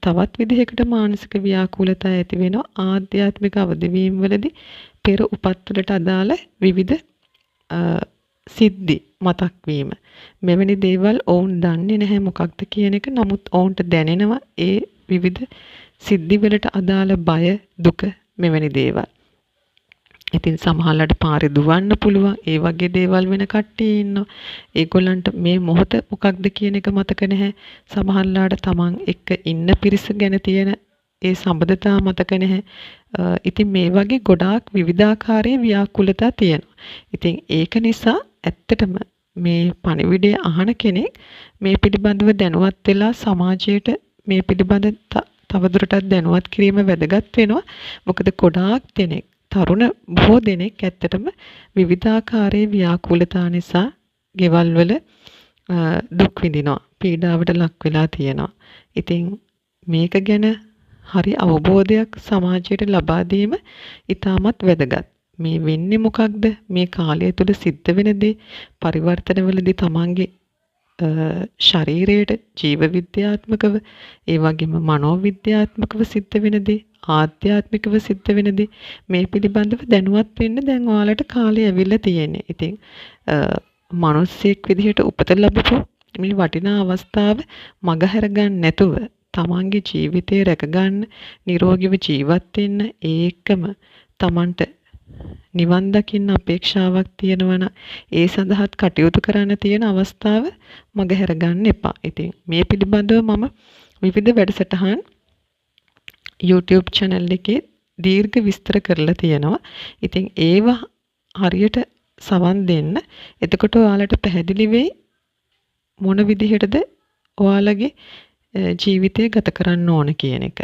තවත් විදිහකට මානසික ව්‍යාකූලතා ඇති වෙනවා ආධ්‍යාත්මික අවදිවීම් වලදී පෙර උපත්වලට අදාළ විවිධ සිද්ධි මතක් වීම. මෙවැනි දේවල් ඔවුන් දන්නේ නැහැ මොකක්ද කියන එක. නමුත් ඔවුන්ට දැනෙනවා ඒ විවිධ සිද්ධි වලට අදාළ බය, දුක මෙවැනි දේවල්. ඉතින් සමහරවිට පාරේ දුවන්න පුළුවන්. ඒ වගේ දේවල් වෙන කට්ටිය ඉන්නවා. ඒගොල්ලන්ට මේ මොහොත මොකක්ද කියන එක මතක නැහැ. සමහරවිට තමන් එක්ක ඉන්න පිරිස ගැන තියෙන ඒ සම්බන්ධතා මතක නැහැ. ඉතින් මේ වගේ ගොඩාක් විවිධාකාරයේ ව්‍යාකූලතා තියෙනවා. ඉතින් ඒක නිසා ඇත්තටම මේ පණිවිඩය අහන කෙනෙක් මේ පිළිබඳව දැනුවත් වෙලා සමාජයට මේ පිළිබඳ තවදුරටත් දැනුවත් කිරීම වැදගත් වෙනවා. මොකද ගොඩාක් දෙනෙක් තරුණ බොහෝ දෙනෙක් ඇත්තටම විවිධාකාරයේ ව්‍යාකූලතා නිසා ගෙවල් වල දුක් විඳිනවා. පීඩාවට ලක් වෙලා තියෙනවා. ඉතින් මේක ගැන හරි අවබෝධයක් සමාජයට ලබා දීම ඉතාමත් වැදගත්. මේ වෙන්නේ මොකක්ද? මේ කාලය තුල සිද්ධ වෙන දේ පරිවර්තනවලදී තමන්ගේ ශරීරයට ජීව විද්‍යාත්මකව ඒ වගේම මනෝවිද්‍යාත්මකව සිද්ධ වෙන දේ ආධ්‍යාත්මිකව සිද්ධ වෙන දේ මේ පිළිබඳව දැනුවත් වෙන්න දැන් ඔයාලට කාලය ඇවිල්ලා තියෙන්නේ. ඉතින් මිනිස්සෙක් විදිහට උපත ලැබපු මේ වටිනා අවස්ථාව මගහැර ගන්න නැතුව තමන්ගේ ජීවිතය රැක ගන්න, නිරෝගීව ජීවත් වෙන්න, ඒකම තමන්ට නිවන් දකින්න අපේක්ෂාවක් තියෙනවා ඒ සඳහාත් කටයුතු කරන්න තියෙන අවස්ථාව මගහැර ගන්න එපා. ඉතින් මේ පිළිබඳව මම විවිධ වැඩසටහන් YouTube channel එකේ දීර්ඝ විස්තර කරලා තියෙනවා. ඉතින් ඒවා හරියට සවන් දෙන්න. එතකොට ඔයාලට පැහැදිලි වෙයි මොන විදිහටද ඔයාලගේ ජීවිතය ගත කරන්න ඕන කියන එක.